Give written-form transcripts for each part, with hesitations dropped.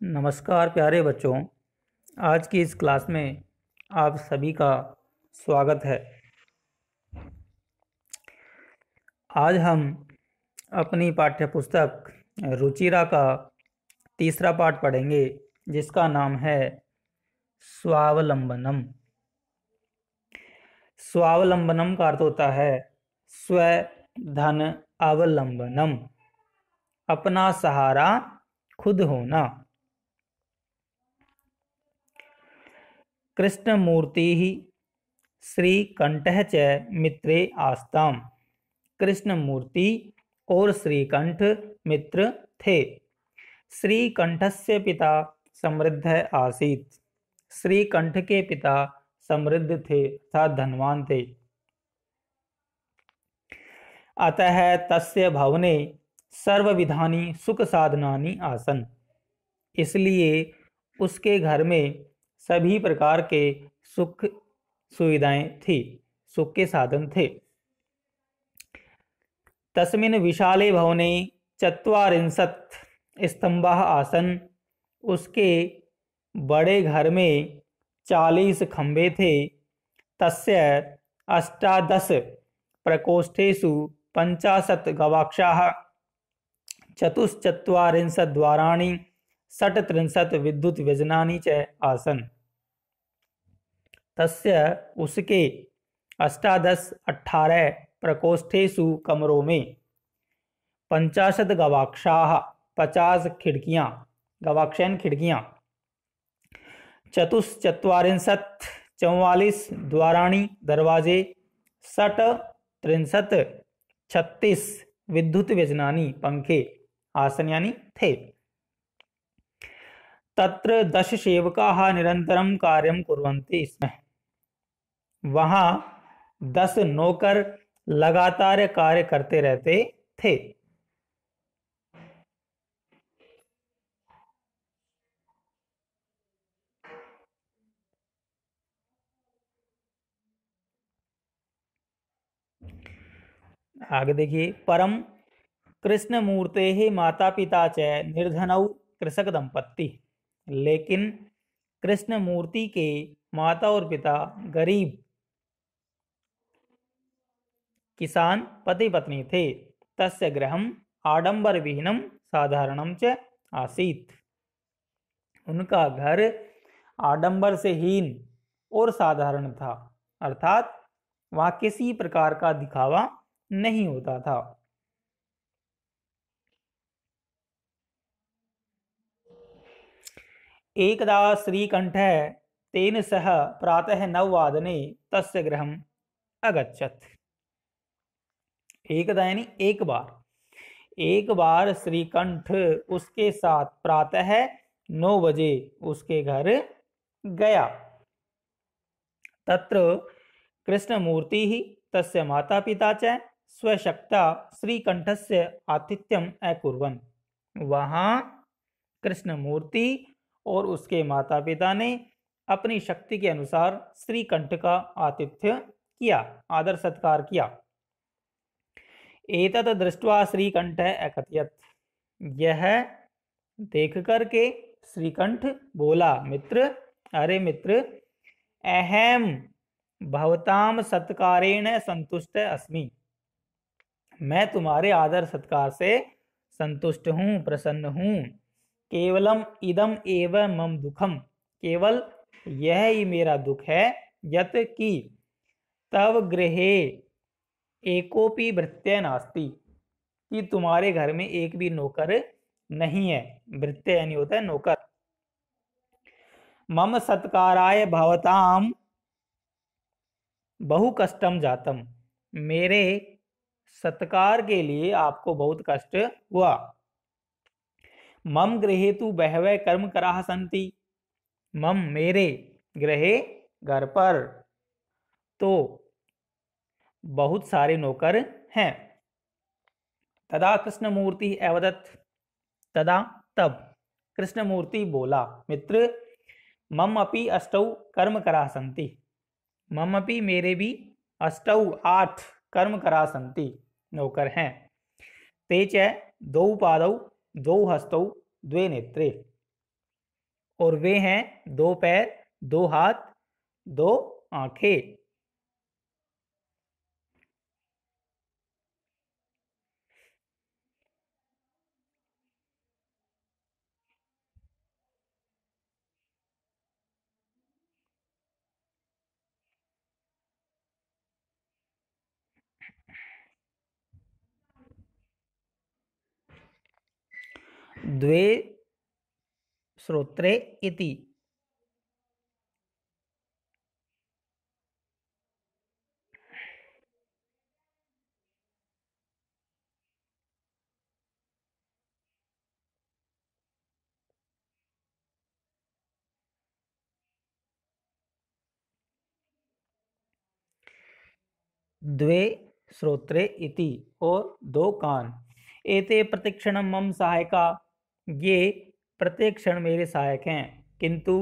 नमस्कार प्यारे बच्चों। आज की इस क्लास में आप सभी का स्वागत है। आज हम अपनी पाठ्यपुस्तक रुचिरा का तीसरा पाठ पढ़ेंगे, जिसका नाम है स्वावलंबनम। स्वावलंबनम का अर्थ होता है स्व धन अवलंबनम, अपना सहारा खुद होना। कृष्णमूर्ति श्रीकंठः च मित्रे आस्ताम। कृष्णमूर्ति और श्रीकंठ मित्र थे। श्रीकंठस्य पिता समृद्ध आसीत्। श्रीकंठ के पिता समृद्ध थे अर्थात धनवान थे। अतः तस्य भवने सर्वविधानि सुख साधनानि आसन्। इसलिए उसके घर में सभी प्रकार के सुख सुविधाएं थी, सुख के साधन थे। तस्मिन् विशाले भवने ४० स्तंभाः आसन्। उसके बड़े घर में 40 खंबे थे। तस्य 18 प्रकोष्ठेषु 50 गवाक्षाः, ४४ द्वाराणि, 38 विद्युत व्यजनानि च आसन्। तस्य उसके 18 प्रकोष्ठेषु कमरों में 50 गवाक्षाः 50 खिड़कियां, गवाक्षैन खिड़कियां, 44 द्वाराणी दरवाजे, 36 विद्युत व्यजनानि पंखे आसन यानी थे। तत्र 10 सेवकाः निरंतरं कार्यं कुर्वन्ति स्म। वहां 10 नौकर लगातार कार्य करते रहते थे। आगे देखिए, परम कृष्णमूर्ते माता पिता च निर्धनौ कृषक दंपत्ति। लेकिन कृष्णमूर्ति के माता और पिता गरीब किसान पति पत्नी थे। तस्य गृहम् आडंबर विहीनम साधारणम च आसीत्। उनका घर आडंबर से हीन और साधारण था, अर्थात वहां किसी प्रकार का दिखावा नहीं होता था। एकदा श्रीकंठः तेन सह प्रातः 9 तस्य गृहम् अगच्छत्। एकदा यानी एक बार श्रीकंठ उसके साथ प्रातः 9 बजे उसके घर गया। तत्र कृष्णमूर्ति तस्य माता पिता च स्वशक्ता श्रीकंठस्य आतिथ्यम अकुर्वन्। वहां कृष्णमूर्ति और उसके माता पिता ने अपनी शक्ति के अनुसार श्रीकंठ का आतिथ्य किया, आदर सत्कार किया। एतत् दृष्ट्वा श्रीकंठः अकथयत्। यह देख करके श्रीकंठ बोला, मित्र, अरे मित्र, अहम भवताम सत्कारेण संतुष्ट अस्मि। मैं तुम्हारे आदर सत्कार से संतुष्ट हूँ, प्रसन्न हूँ। केवलम इदम एव मम दुखम। केवल यह ही मेरा दुख है। यत कि तव गृहे एकोपि भृत्य नास्ति, कि तुम्हारे घर में एक भी नौकर नहीं है। भृत्य यानी होता है नौकर। मम सत्काराय भवताम बहु कष्टम जातम। मेरे सत्कार के लिए आपको बहुत कष्ट हुआ। मम गृहे तु बहवः कर्मकराः सन्ति। मम मेरे, गृहे घर पर, तो बहुत सारे नौकर हैं। तदा कृष्णमूर्ति अवदत्। तदा तब कृष्णमूर्ति बोला, मित्र, मम अपि 8 कर्मकराः सन्ति। मम अपि मेरे भी 8 कर्मकराः सन्ति, नौकर हैं। ते च 2 पादौ 2 हस्तौ 2 नेत्रे। और वे हैं 2 पैर, 2 हाथ, 2 आंखें। द्वे श्रोत्रे इति। द्वे श्रोत्रे इति, और 2 कान। एते प्रतिक्षणम मम सहायका, ये प्रत्येक क्षण मेरे सहायक हैं। किंतु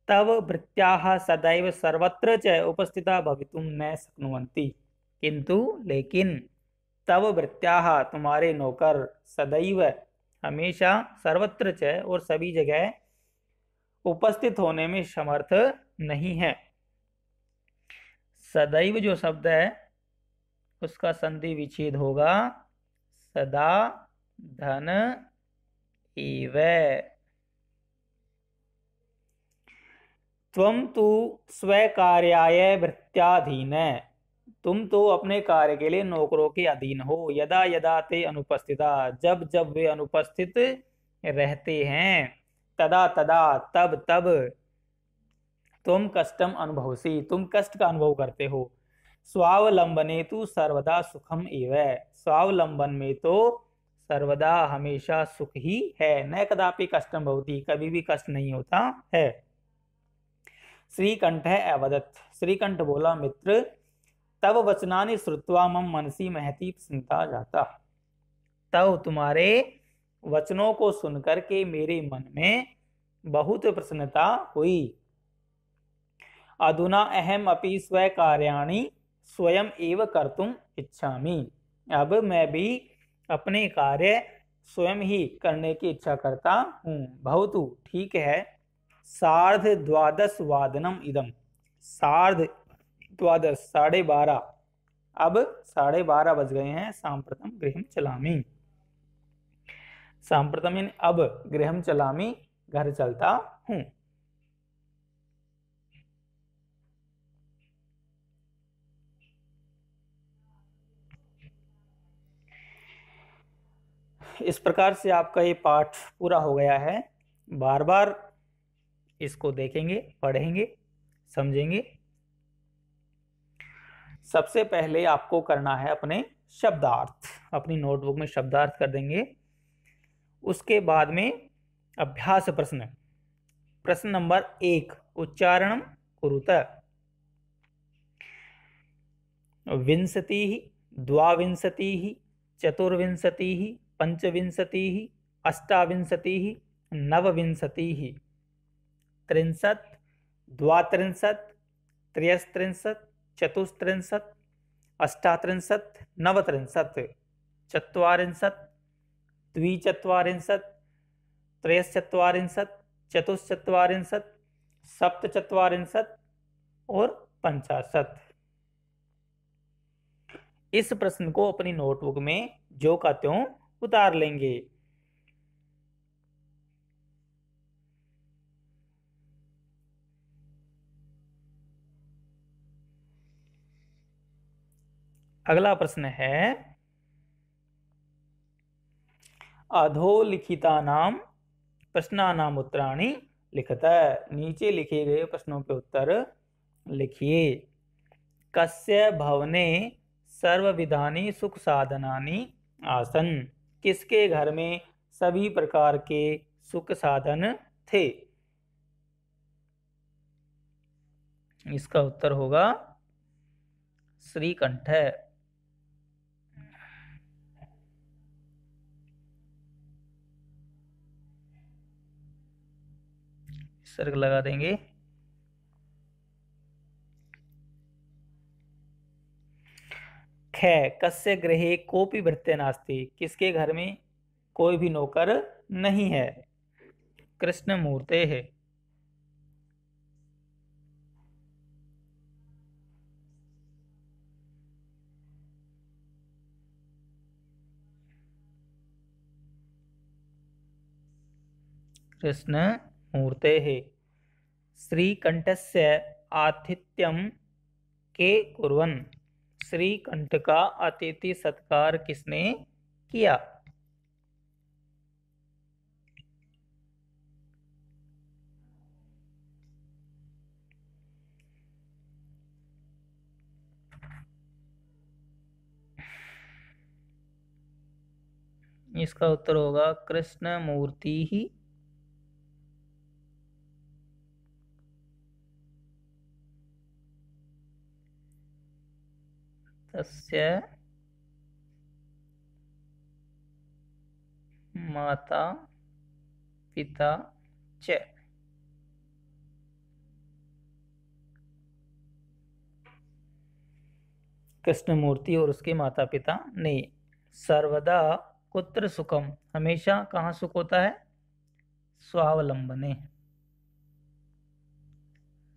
तव भृत्याः सदैव सर्वत्र च उपस्थिता भवितुं न शक्नुवन्ति। किंतु लेकिन तव भृत्याः तुम्हारे नौकर सदैव हमेशा सर्वत्र च और सभी जगह उपस्थित होने में समर्थ नहीं है। सदैव जो शब्द है उसका संधि विच्छेद होगा सदा धन एव। त्वं तु स्वकार्याय भृत्याधीन, तुम तो अपने कार्य के लिए नौकरों के अधीन हो। यदा यदा ते अनुपस्थिता, जब जब वे अनुपस्थित रहते हैं। तदा तदा, तब तब। तुम कष्टम अनुभवसी, तुम कष्ट का अनुभव करते हो। स्वावलंबने तु सर्वदा सुखम एव, स्वावलंबन में तो सर्वदा हमेशा सुख ही है। न कदापि कष्टम भवति, कभी भी कष्ट नहीं होता है। श्रीकंठ अवदत्, श्रीकंठ बोला, मित्र तब वचनानि श्रुत्वा मम मनसी महती प्रसन्नता जाता। तब तुम्हारे वचनों को सुनकर के मेरे मन में बहुत प्रसन्नता हुई। अधुना अहम अपि स्वकार्याणि स्वयं एव कर्तुम इच्छामि, अब मैं भी अपने कार्य स्वयं ही करने की इच्छा करता हूँ। भवतु, ठीक है। सार्ध द्वादश वादनम इदम, सार्ध द्वादश 12:30, अब 12:30 बज गए हैं। सांप्रतम गृहम चलामी, सांप्रतम यानी अब, गृहम चलामी घर चलता हूँ। इस प्रकार से आपका ये पाठ पूरा हो गया है। बार बार इसको देखेंगे, पढ़ेंगे, समझेंगे। सबसे पहले आपको करना है अपने शब्दार्थ, अपनी नोटबुक में शब्दार्थ कर देंगे। उसके बाद में अभ्यास प्रश्न। प्रश्न नंबर 1, उच्चारणम कुरुत। विंशतिः, द्वाविंशतिः, चतुर्विंशतिः, पंचविंशतिः, अष्टाविंशतिः, नवविंशतिः, 63, द्वात्रिंशत्, त्रयस्त्रिंशत्, चतुस्त्रिंशत्, अष्टात्रिंशत्, नवत्रिंशत्, चत्वारिंशत्, द्विचत्वारिंशत्, त्रयश्चत्वारिंशत्, चतुश्चत्वारिंशत्, सप्तचत्वारिंशत् और 50। इस प्रश्न को अपनी नोटबुक में जो का त्यों उतार लेंगे। अगला प्रश्न है, अधोलिखितानां प्रश्नानाम उत्तराणि लिखत। नीचे लिखे गए प्रश्नों के उत्तर लिखिए। कस्य भवने सर्वविधानि सुख साधनानि आसन, किसके घर में सभी प्रकार के सुख साधन थे। इसका उत्तर होगा श्रीकंठ। सर्ग लगा देंगे। ख, कस्य गृहे कोपि भृत्य नास्ति, किसके घर में कोई भी नौकर नहीं है। कृष्ण मूर्ते है। कृष्णमूर्तेः श्रीकंठस्य आतिथ्यं के कुर्वन्। श्रीकंठ का अतिथि सत्कार किसने किया? इसका उत्तर होगा कृष्णमूर्ति ही। तस्य माता पिता च। कृष्णमूर्ति और उसके माता पिता ने। सर्वदा कुत्र सुखम, हमेशा कहाँ सुख होता है? स्वावलंबने।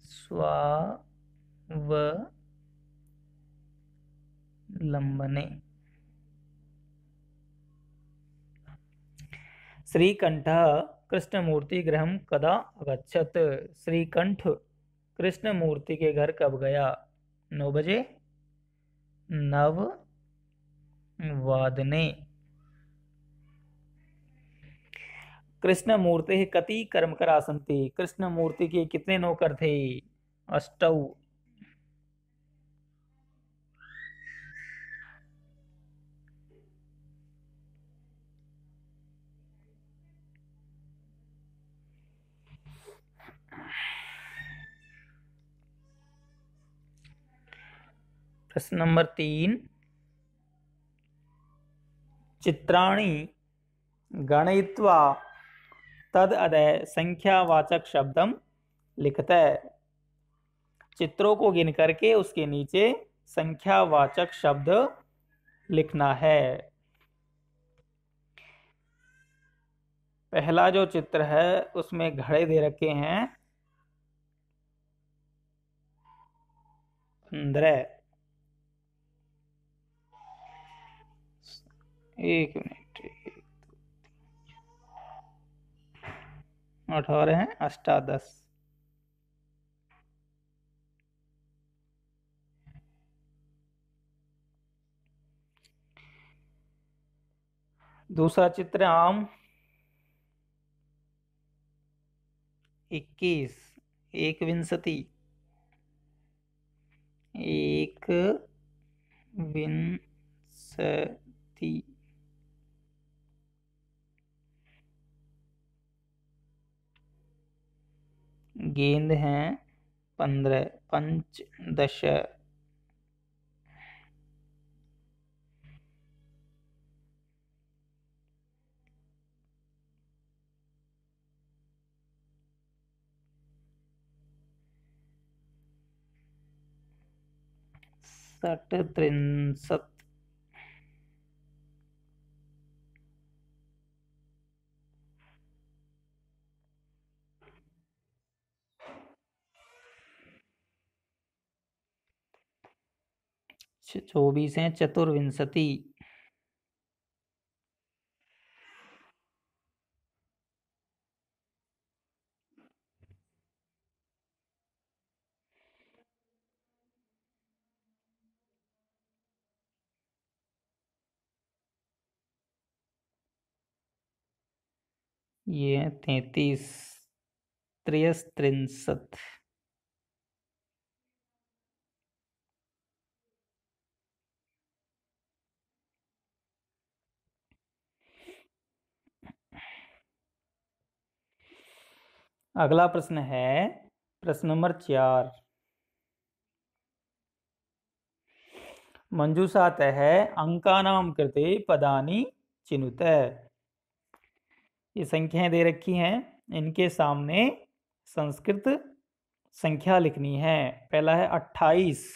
स्वावलंबने। श्रीकंठः कृष्णमूर्तिगृहं कदा अगच्छत्। श्रीकंठ कृष्णमूर्ति के घर कब गया? 9 बजे। 9 कृष्णमूर्तेः कति कर्मकराः सन्ति। कृष्णमूर्ति के कितने नौकर थे? 8। प्रश्न नंबर 3। चित्राणि गणयित्वा तदअदय संख्यावाचक शब्दम लिखते। चित्रों को गिन करके उसके नीचे संख्यावाचक शब्द लिखना है। पहला जो चित्र है उसमें घड़े दे रखे हैं 15। 1 मिनट। 18 हैं, अष्टादश। दूसरा चित्र आम 21। 1 विंशति। गेंद हैं 15। पंचदश। षट् त्रिंशत्। चौबीस हैं, चतुर्विंशति। ये है 33। त्रयस्त्रिंशत्। अगला प्रश्न है प्रश्न नंबर 4। मंजूषातः अंकानां कृते पदानि चिनुत। ये संख्याएं दे रखी हैं, इनके सामने संस्कृत संख्या लिखनी है। पहला है 28।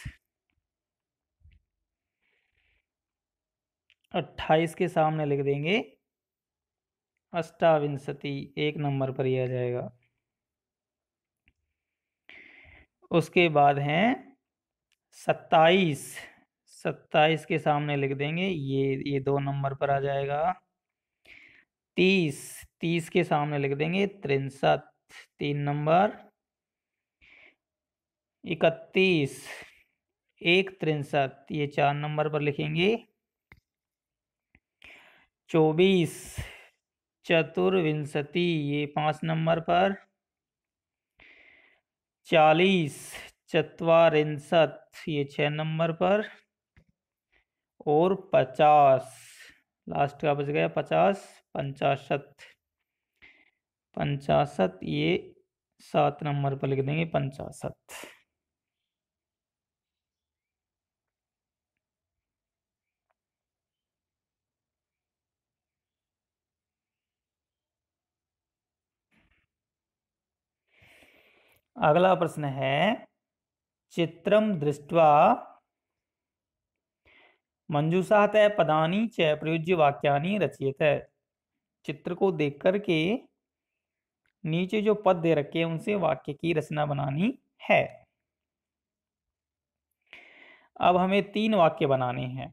28 के सामने लिख देंगे अष्टाविंशति। 1 नंबर पर ही आ जाएगा। उसके बाद हैं 27। 27 के सामने लिख देंगे ये 2 नंबर पर आ जाएगा। 30, 30 के सामने लिख देंगे 63, 3 नंबर। 31, 1 63, ये 4 नंबर पर लिखेंगे। 24, चतुर्विंशति, ये 5 नंबर पर। 40, चत्वारिंशत, ये 6 नंबर पर। और 50, लास्ट का बच गया 50, पंचाशत, पंचाशत, ये 7 नंबर पर लिख देंगे पंचाशत। अगला प्रश्न है, चित्रम दृष्ट्वा मंजूषा तय पदानि च प्रयुज्य वाक्यानि रचयेत। चित्र को देख करके नीचे जो पद दे रखे हैं उनसे वाक्य की रचना बनानी है। अब हमें 3 वाक्य बनाने हैं।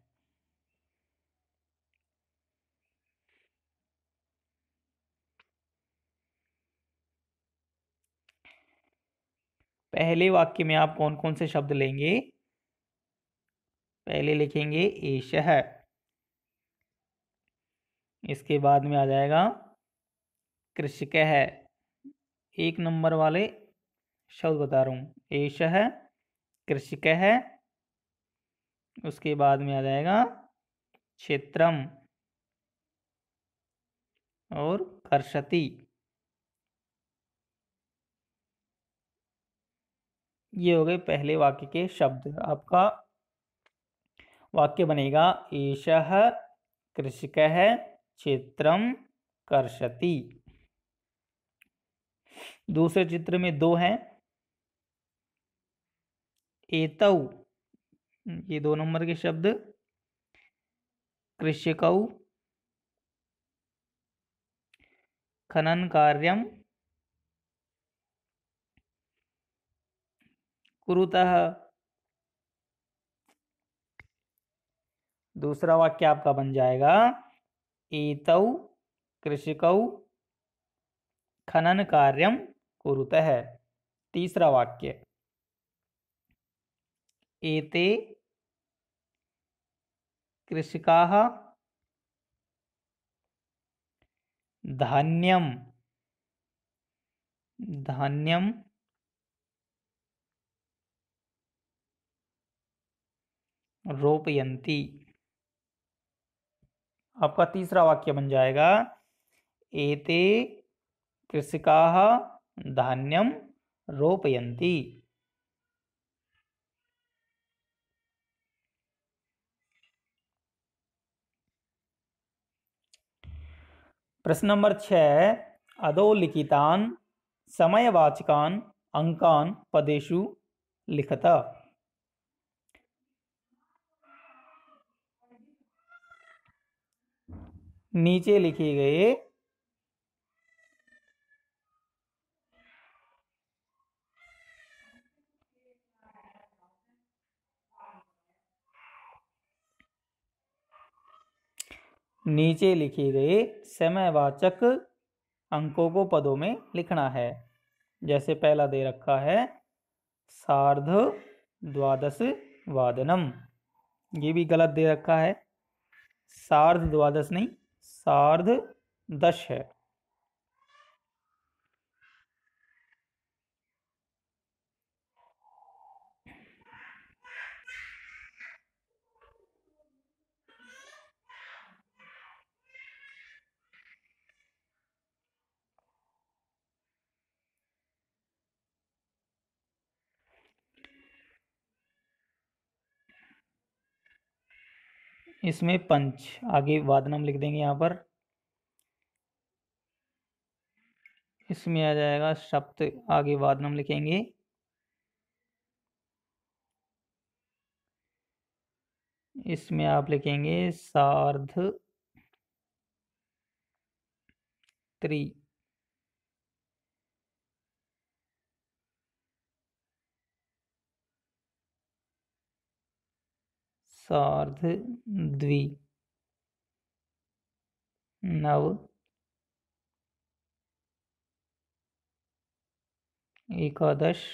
पहले वाक्य में आप कौन कौन से शब्द लेंगे? पहले लिखेंगे एषः, इसके बाद में आ जाएगा कृषिकः। 1 नंबर वाले शब्द बता रहा हूं, एषः, कृषिकः। उसके बाद में आ जाएगा क्षेत्रम और कर्षति। ये हो गए पहले वाक्य के शब्द। आपका वाक्य बनेगा एषः कृषिकः क्षेत्रम कर्षति। दूसरे चित्र में 2 हैं। एतौ, ये 2 नंबर के शब्द। कृषिकौ, खनन कार्यम कुरुतः। दूसरा वाक्य आपका बन जाएगा एतौ कृषिकौ खनन कार्यम कुरुतः। तीसरा वाक्य, एते कृषिकाः धान्यम, धान्यम रोपयन्ति। आपका तीसरा वाक्य बन जाएगा एते कृषिकाः धान्यम रोपयन्ति। प्रश्न नंबर 6, अधोलिखितान् समयवाचकान् अंकान् पदेषु लिखत। नीचे लिखे गए समयवाचक अंकों को पदों में लिखना है। जैसे पहला दे रखा है सार्ध द्वादश वादनम, ये भी गलत दे रखा है। सार्ध द्वादश नहीं, सार्ध 10 है। इसमें पंच, आगे वादनम लिख देंगे यहाँ पर। इसमें आ जाएगा सप्त, आगे वादनम लिखेंगे। इसमें आप लिखेंगे सार्ध त्रि। सार्ध द्वि, नव एकादश,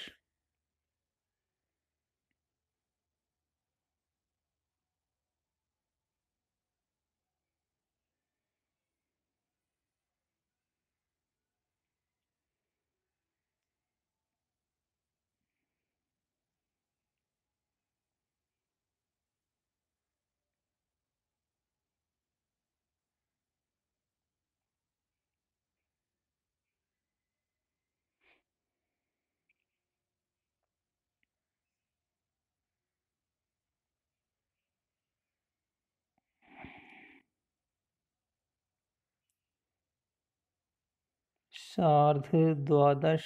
सार्ध द्वादश,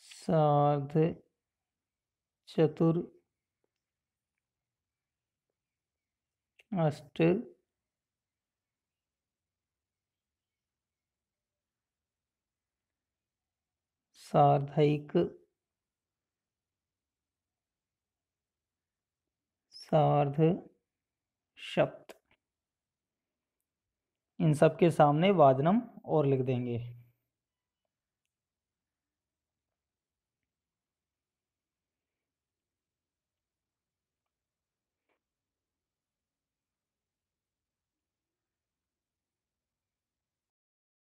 सार्ध चतुर, अष्ट, सार्धैक, सार्ध सप्त। इन सब के सामने वाजनम और लिख देंगे।